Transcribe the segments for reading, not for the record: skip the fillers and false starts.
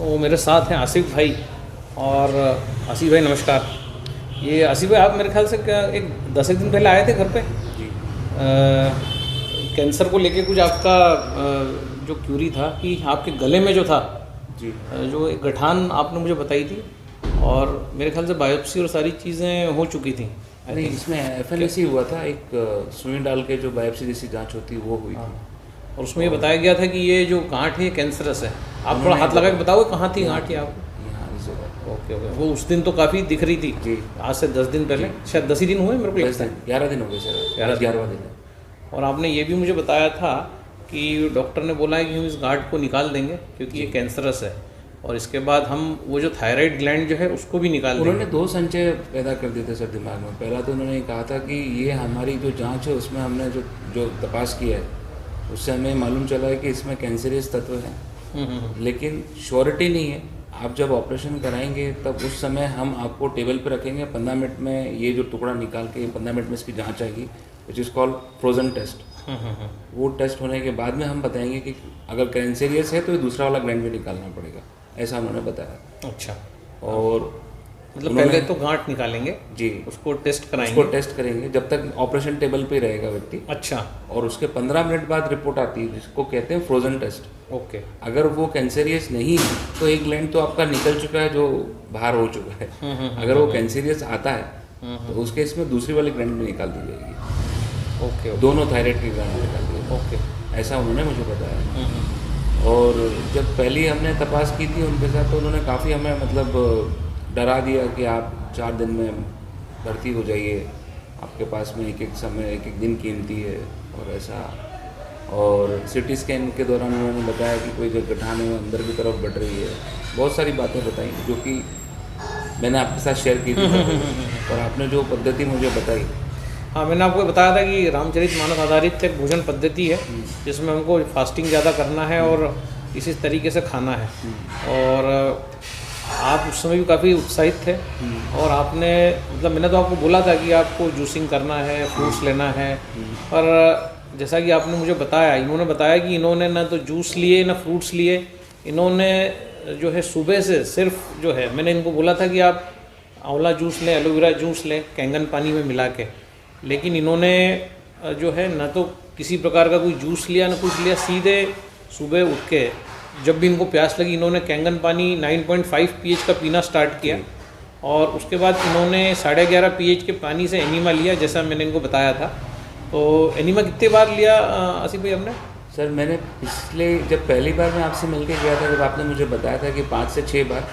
तो मेरे साथ हैं आसिफ भाई। और आसिफ भाई नमस्कार। ये आसिफ भाई आप मेरे ख्याल से क्या एक 10 एक दिन पहले आए थे घर पे? जी कैंसर को लेके कुछ आपका जो क्यूरी था कि आपके गले में जो था जी जो एक गठान आपने मुझे बताई थी, और मेरे ख्याल से बायोप्सी और सारी चीज़ें हो चुकी थी। नहीं, इसमें एफएनएसी हुआ था, एक सुई डाल के जो बायोप्सी जैसी जांच होती है वो हुई थी। और उसमें ये बताया गया था कि ये जो गांठ है कैंसरस है। आप थोड़ा हाथ लगा के बताओ कहाँ थी गांठ ये आपको? यहाँ इस जगह। Okay okay. वो उस दिन तो काफ़ी दिख रही थी जी। आज से 10 दिन पहले, शायद 10 ही दिन हुए मेरे को लगता है। 11 दिन हो गए सर, 11वां दिन है। और आपने ये भी मुझे बताया था कि डॉक्टर ने बोला है कि हम इस गांठ को निकाल देंगे क्योंकि ये कैंसरस है, और इसके बाद हम वो जो थायराइड ग्लैंड जो है उसको भी निकाल देंगे। उन्होंने 2 संचय पैदा कर दिए थे सर दिमाग में। पहला तो उन्होंने कहा था कि ये हमारी जो जांच है उसमें हमने जो तपास किया है उससे हमें मालूम चला है कि इसमें कैंसरियस तत्व हैं, लेकिन श्योरिटी नहीं है। आप जब ऑपरेशन कराएंगे तब उस समय हम आपको टेबल पर रखेंगे, 15 मिनट में ये जो टुकड़ा निकाल के 15 मिनट में इसकी जांच आएगी, which is called frozen test. वो टेस्ट होने के बाद में हम बताएंगे कि अगर कैंसरियस है तो ये दूसरा वाला ग्लैंड भी निकालना पड़ेगा, ऐसा उन्होंने बताया। अच्छा। और मतलब पहले तो गांठ निकालेंगे जी, उसको टेस्ट कराएंगे। उसको टेस्ट करेंगे जब तक ऑपरेशन टेबल पे रहेगा व्यक्ति। अच्छा। और उसके 15 मिनट बाद रिपोर्ट आती है जिसको कहते हैं फ्रोजन टेस्ट। ओके। अगर वो कैंसरियस नहीं है तो एक ग्लैंड तो आपका निकल चुका है जो बाहर हो चुका है। अगर वो कैंसरियस आता है तो उसके इसमें दूसरी वाली ग्लैंड भी निकाल दी जाएगी। ओके। दोनों थायराइड की ग्लैंड निकाल दी जाएगी। ओके। ऐसा उन्होंने मुझे बताया। और जब पहली हमने तपास की थी उनके साथ तो उन्होंने काफ़ी हमें मतलब डरा दिया कि आप 4 दिन में भर्ती हो जाइए, आपके पास में एक एक समय एक एक दिन कीमती है और ऐसा। और सिटी स्कैन के दौरान उन्होंने बताया कि कोई जो गठान है वो अंदर की तरफ बढ़ रही है। बहुत सारी बातें बताई जो कि मैंने आपके साथ शेयर की थी। और आपने जो पद्धति मुझे बताई, हाँ, मैंने आपको बताया था कि रामचरितमानस आधारित एक भोजन पद्धति है जिसमें हमको फास्टिंग ज़्यादा करना है और इसी तरीके से खाना है। और आप उस समय भी काफ़ी उत्साहित थे, और आपने मतलब मैंने तो आपको बोला था कि आपको जूसिंग करना है, फ्रूट्स लेना है, पर जैसा कि आपने मुझे बताया, इन्होंने बताया कि इन्होंने ना तो जूस लिए ना फ्रूट्स लिए। इन्होंने जो है सुबह से सिर्फ जो है, मैंने इनको बोला था कि आप आंवला जूस लें, एलोवेरा जूस लें कैंगन पानी में मिला के, लेकिन इन्होंने जो है ना तो किसी प्रकार का कोई जूस लिया ना कुछ लिया। सीधे सुबह उठ के जब भी इनको प्यास लगी इन्होंने कैंगन पानी 9.5 pH का पीना स्टार्ट किया, और उसके बाद इन्होंने 11.5 pH के पानी से एनीमा लिया जैसा मैंने इनको बताया था। तो एनीमा कितने बार लिया आसिफ भाई आपने? सर मैंने पिछले जब पहली बार मैं आपसे मिलके गया था, जब आपने मुझे बताया था कि 5 से 6 बार,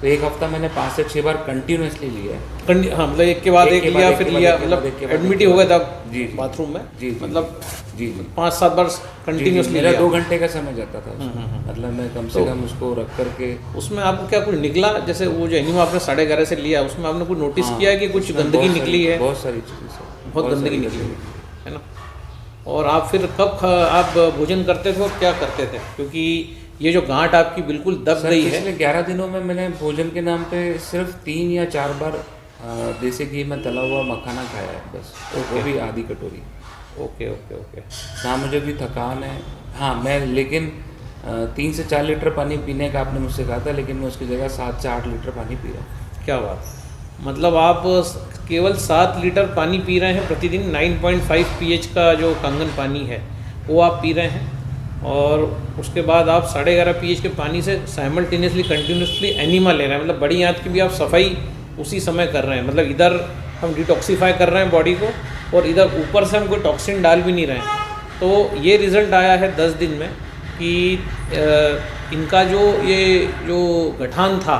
तो एक हफ्ता मैंने 5 से 6 बार कंटिन्यूसली लिया है। हाँ, मतलब एक के बाद एक लिया, फिर लिया, मतलब एडमिट ही हो गया था जी बाथरूम में। जी मतलब जी 5-7 बार कंटिन्यूसली मेरा लिया। 2 घंटे का समय जाता था उसमें। मतलब मैं कम से कम उसको रख करके। उसमें आपको क्या कुछ निकला? जैसे वो जो एनीमा आपने 11.5 से लिया, उसमें आपने कुछ नोटिस किया कि कुछ गंदगी निकली है? बहुत सारी चीज़ें सर, बहुत गंदगी निकली है ना। और आप फिर कब आप भोजन करते थे और क्या करते थे, क्योंकि ये जो गांठ आपकी बिल्कुल दब गई है? पिछले 11 दिनों में मैंने भोजन के नाम पे सिर्फ 3 या 4 बार देसी घी में तला हुआ मखाना खाया है बस, वो भी आधी कटोरी। Okay okay okay. ना मुझे भी थकान है। हाँ, मैं लेकिन 3 से 4 लीटर पानी पीने का आपने मुझसे कहा था, लेकिन मैं उसकी जगह 7 से 8 लीटर पानी पी रहा हूँ। क्या बात! मतलब आप केवल 7 लीटर पानी पी रहे हैं प्रतिदिन। 9.5 pH का जो कंगन पानी है वो आप पी रहे हैं, और उसके बाद आप 11.5 pH के पानी से साइमल्टेनियसली कंटिन्यूसली एनीमा ले रहे हैं। मतलब बड़ी आंत की भी आप सफाई उसी समय कर रहे हैं। मतलब इधर हम डिटॉक्सीफाई कर रहे हैं बॉडी को, और इधर ऊपर से हम कोई टॉक्सिन डाल भी नहीं रहे हैं। तो ये रिज़ल्ट आया है 10 दिन में कि इनका जो गठान था,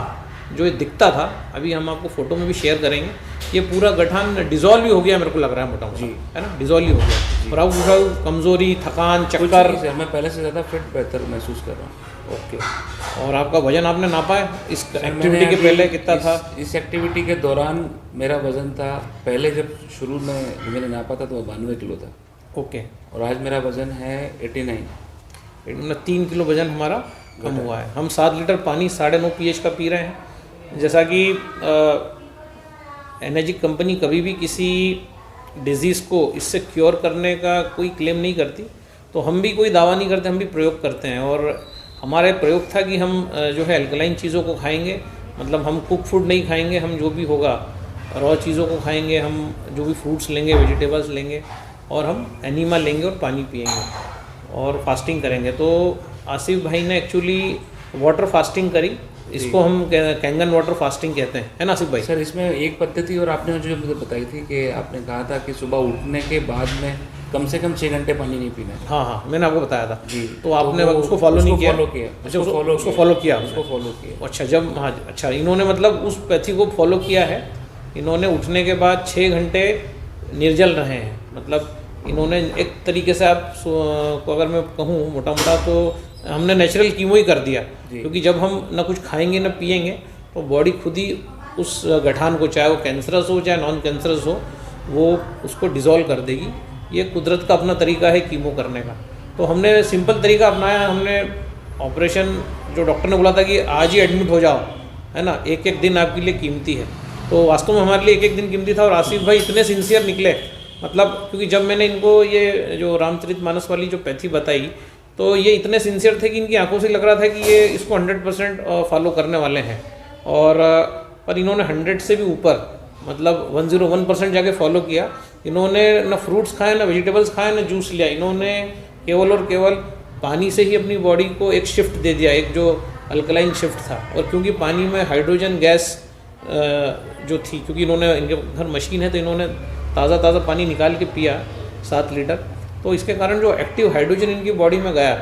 जो ये दिखता था, अभी हम आपको फ़ोटो में भी शेयर करेंगे, ये पूरा गठान डिज़ोल्व ही हो गया, मेरे को लग रहा है मोटा मोटा, है ना, डिज़ोल्व ही हो गया। और अब कमज़ोरी, थकान, चक्कर, सर मैं पहले से ज़्यादा फिट बेहतर महसूस कर रहा हूँ। ओके। और आपका वजन आपने नापा है इस एक्टिविटी के पहले कितना था? इस एक्टिविटी के दौरान मेरा वज़न था, पहले जब शुरू में मैंने नापा था तो वो 92 किलो था। ओके। और आज मेरा वज़न है 89। 3 किलो वज़न हमारा कम हुआ है। हम 7 लीटर पानी 9.5 pH का पी रहे हैं। जैसा कि एनर्जी कंपनी कभी भी किसी डिजीज़ को इससे क्योर करने का कोई क्लेम नहीं करती, तो हम भी कोई दावा नहीं करते, हम भी प्रयोग करते हैं। और हमारे प्रयोग था कि हम जो है अल्कलाइन चीज़ों को खाएंगे, मतलब हम कुक फूड नहीं खाएंगे, हम जो भी होगा रॉ चीज़ों को खाएंगे, हम जो भी फ्रूट्स लेंगे, वेजिटेबल्स लेंगे, और हम एनीमा लेंगे और पानी पिएंगे और फास्टिंग करेंगे। तो आसिफ भाई ने एक्चुअली वाटर फास्टिंग करी, इसको हम कैंगन वाटर फास्टिंग कहते हैं, है ना आसिफ भाई? सर इसमें एक पद्धति और आपने जो मुझे बताई थी कि आपने कहा था कि सुबह उठने के बाद में कम से कम 6 घंटे पानी नहीं पीना है। हाँ हाँ, मैंने आपको बताया था जी। तो आपने वो उसको फॉलो नहीं किया? फॉलो किया, अच्छा, उसको फॉलो किया उसको फॉलो किया। अच्छा, जब हाँ अच्छा, इन्होंने मतलब उस पैथी को फॉलो किया है। इन्होंने उठने के बाद 6 घंटे निर्जल रहे हैं, मतलब इन्होंने एक तरीके से आप को अगर मैं कहूँ मोटा मोटा तो हमने नेचुरल कीमो ही कर दिया, क्योंकि जब हम ना कुछ खाएंगे ना पिएंगे तो बॉडी खुद ही उस गठान को, चाहे वो कैंसरस हो चाहे नॉन कैंसरस हो, वो उसको डिज़ोल्व कर देगी। ये कुदरत का अपना तरीका है कीमो करने का। तो हमने सिंपल तरीका अपनाया। हमने ऑपरेशन, जो डॉक्टर ने बोला था कि आज ही एडमिट हो जाओ, है ना, एक एक दिन आपके लिए कीमती है, तो वास्तव में हमारे लिए एक एक दिन कीमती था। और आसिफ भाई इतने सिंसियर निकले, मतलब क्योंकि जब मैंने इनको ये जो रामचरितमानस वाली जो पैथी बताई तो ये इतने सिंसियर थे कि इनकी आंखों से लग रहा था कि ये इसको 100% फॉलो करने वाले हैं। और पर इन्होंने 100 से भी ऊपर, मतलब 101% जाके फॉलो किया। इन्होंने ना फ्रूट्स खाए, ना वेजिटेबल्स खाए, ना जूस लिया। इन्होंने केवल और केवल पानी से ही अपनी बॉडी को एक शिफ्ट दे दिया, एक जो अल्कलाइन शिफ्ट था। और क्योंकि पानी में हाइड्रोजन गैस जो थी, क्योंकि इन्होंने, इनके घर मशीन है तो इन्होंने ताज़ा पानी निकाल के पिया 7 लीटर, तो इसके कारण जो एक्टिव हाइड्रोजन इनकी बॉडी में गया,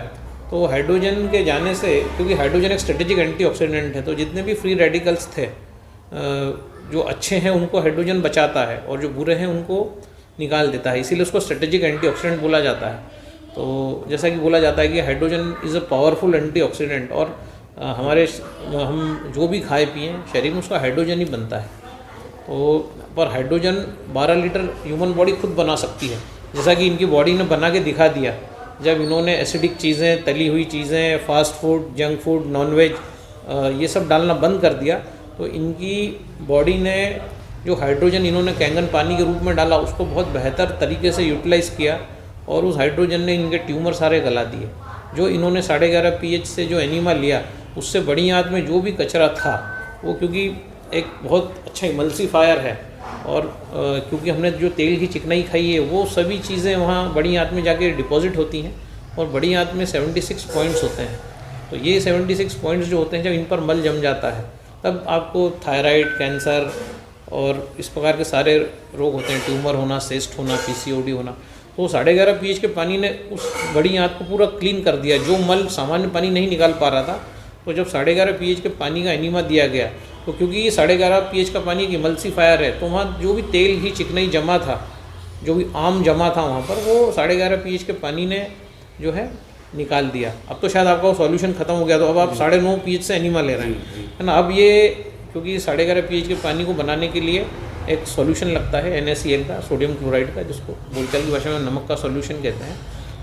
तो हाइड्रोजन के जाने से, क्योंकि हाइड्रोजन एक स्ट्रेटेजिक एंटीऑक्सीडेंट है, तो जितने भी फ्री रेडिकल्स थे जो अच्छे हैं उनको हाइड्रोजन बचाता है और जो बुरे हैं उनको निकाल देता है, इसीलिए उसको स्ट्रेटेजिक एंटीऑक्सीडेंट बोला जाता है। तो जैसा कि बोला जाता है कि hydrogen is a powerful antioxidant, और हम जो भी खाए पिए शरीर में उसका हाइड्रोजन ही बनता है। तो पर हाइड्रोजन 12 लीटर ह्यूमन बॉडी खुद बना सकती है, जैसा कि इनकी बॉडी ने बना के दिखा दिया। जब इन्होंने एसिडिक चीज़ें, तली हुई चीज़ें, fast food, junk food, non veg ये सब डालना बंद कर दिया, तो इनकी बॉडी ने जो हाइड्रोजन इन्होंने कैंगन पानी के रूप में डाला उसको बहुत बेहतर तरीके से यूटिलाइज़ किया, और उस हाइड्रोजन ने इनके ट्यूमर सारे गला दिए। जो इन्होंने 11.5 pH से जो एनीमा लिया, उससे बड़ी आंत में जो भी कचरा था वो, क्योंकि एक बहुत अच्छा इमल्सीफायर है, और क्योंकि हमने जो तेल की चिकनाई खाई है वो सभी चीज़ें वहाँ बड़ी आंत में जाके डिपॉजिट होती हैं, और बड़ी आंत में 76 पॉइंट्स होते हैं। तो ये 76 पॉइंट्स जो होते हैं, जब इन पर मल जम जाता है तब आपको थायराइड, कैंसर और इस प्रकार के सारे रोग होते हैं, ट्यूमर होना, सिस्ट होना, PCOD होना। तो 11.5 pH के पानी ने उस बड़ी आंत को पूरा क्लीन कर दिया, जो मल सामान्य पानी नहीं निकाल पा रहा था। तो जब 11.5 pH के पानी का एनीमा दिया गया, तो क्योंकि ये 11.5 pH का पानी एक इमल्सीफायर है, तो वहाँ जो भी तेल ही चिकनाई जमा था, जो भी आम जमा था वहाँ पर, वो 11.5 pH के पानी ने जो है निकाल दिया। अब तो शायद आपका वो सॉल्यूशन खत्म हो गया, तो अब आप 9.5 pH से एनीमा ले रहे हैं, है ना। अब ये क्योंकि 11.5 pH के पानी को बनाने के लिए एक सॉल्यूशन लगता है NaCl का, सोडियम क्लोराइड का, जिसको बोलचाल की भाषा में नमक का सॉल्यूशन कहते हैं,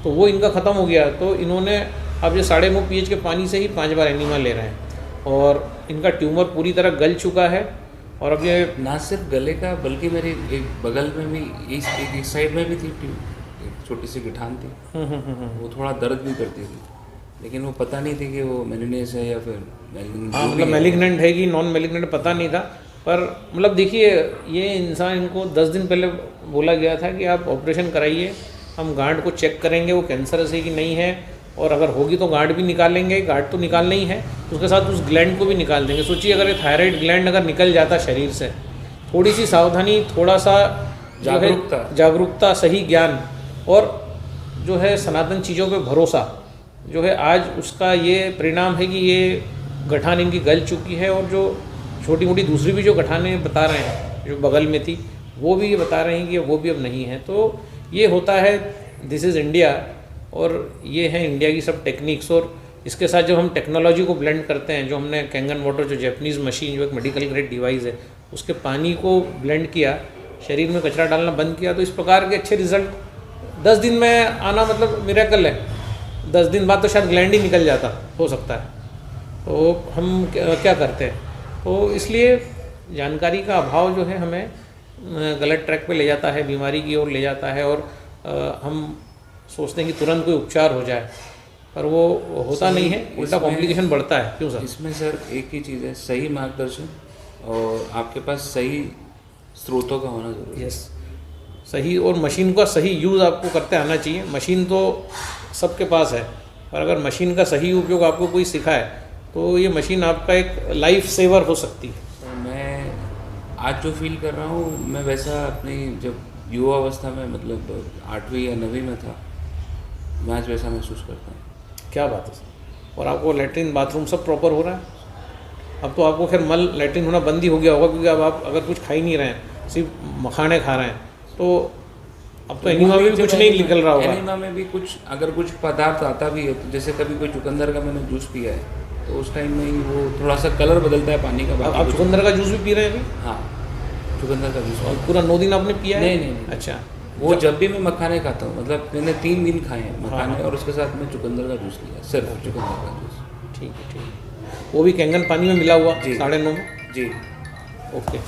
तो वो इनका ख़त्म हो गया। तो इन्होंने अब ये 9.5 pH के पानी से ही 5 बार एनीमा ले रहे हैं, और इनका ट्यूमर पूरी तरह गल चुका है। और अब ये ना सिर्फ गले का, बल्कि मेरे एक बगल में भी, एक साइड में भी थी, एक छोटी सी गठान थी, वो थोड़ा दर्द भी करती थी, लेकिन वो पता नहीं थी कि वो मेलिनेस है या फिर हाँ, मतलब मेलिग्नेंट है कि नॉन मेलिग्नेंट पता नहीं था। पर मतलब देखिए, ये इंसान, इनको 10 दिन पहले बोला गया था कि आप ऑपरेशन कराइए, हम गांठ को चेक करेंगे वो कैंसरस है कि नहीं है, और अगर होगी तो गांठ भी निकालेंगे, गांठ तो निकालना ही है, उसके साथ उस ग्लैंड को भी निकाल देंगे। सोचिए अगर ये थायराइड ग्लैंड अगर निकल जाता शरीर से, थोड़ी सी सावधानी, थोड़ा सा जागरूकता, सही ज्ञान और जो है सनातन चीज़ों पे भरोसा, जो है आज उसका ये परिणाम है कि ये गठान इनकी गल चुकी है, और जो छोटी मोटी दूसरी भी जो गठानें बता रहे हैं जो बगल में थी, वो भी ये बता रहे हैं कि वो भी अब नहीं है। तो ये होता है, दिस इज़ इंडिया, और ये है इंडिया की सब टेक्निक्स। और इसके साथ जब हम टेक्नोलॉजी को ब्लेंड करते हैं, जो हमने कैंगन वाटर, जो जैपनीज़ मशीन, जो एक मेडिकल ग्रेड डिवाइस है, उसके पानी को ब्लेंड किया, शरीर में कचरा डालना बंद किया, तो इस प्रकार के अच्छे रिजल्ट 10 दिन में आना मतलब मिरेकल है। 10 दिन बाद तो शायद ग्लैंड ही निकल जाता, हो सकता है। तो हम क्या करते हैं, तो इसलिए जानकारी का अभाव जो है हमें गलत ट्रैक पे ले जाता है, बीमारी की ओर ले जाता है, और हम सोचते हैं कि तुरंत कोई उपचार हो जाए। पर वो होता नहीं है, उल्टा कॉम्प्लिकेशन बढ़ता है। क्यों सर? इसमें सर एक ही चीज़ है, सही मार्गदर्शन और आपके पास सही स्रोतों का होना जरूरी है। यस, सही, और मशीन का सही यूज़ आपको करते आना चाहिए। मशीन तो सबके पास है, पर अगर मशीन का सही उपयोग आपको कोई सिखाए तो ये मशीन आपका एक लाइफ सेवर हो सकती है। तो मैं आज जो फील कर रहा हूँ, मैं वैसा अपनी जब युवा अवस्था में मतलब 8वीं या 9वीं में था, मैं आज वैसा महसूस करता हूँ। क्या बात है सर। और आपको लेटरिन बाथरूम सब प्रॉपर हो रहा है? अब तो आपको खैर मल लेटरिन होना बंद ही हो गया होगा, क्योंकि अब आप अगर कुछ खा ही नहीं रहे हैं, सिर्फ मखाने खा रहे हैं, तो अब तो एनीमा में भी कुछ नहीं निकल रहा होगा। एनीमा में भी कुछ अगर कुछ पदार्थ आता भी है, तो जैसे कभी कोई चुकंदर का मैंने जूस पिया है, तो उस टाइम में ही वो थोड़ा सा कलर बदलता है पानी का। अब बाकी आप कुछ चुकंदर का जूस भी पी रहे हैं अभी? हाँ, चुकंदर का जूस। और पूरा 9 दिन आपने पिया है? नहीं। अच्छा, वो जब भी मैं मखाने खाता हूँ, मतलब मैंने 3 दिन खाए हैं मखाने, हाँ। और उसके साथ मैं चुकंदर का जूस लिया, सिर्फ चुकंदर का जूस। ठीक है, ठीक है। वो भी कैंगन पानी में मिला हुआ? जी। 9:30 में? जी। ओके।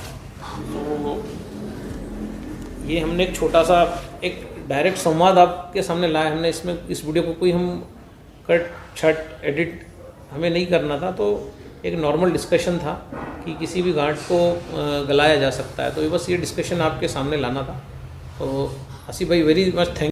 तो ये हमने एक छोटा सा एक डायरेक्ट संवाद आपके सामने लाया हमने। इसमें इस वीडियो को कोई हम कट छट एडिट हमें नहीं करना था, तो एक नॉर्मल डिस्कशन था कि किसी भी गांठ को गलाया जा सकता है, तो ये बस ये डिस्कशन आपके सामने लाना था। तो आसिफ भाई, वेरी मच थैंक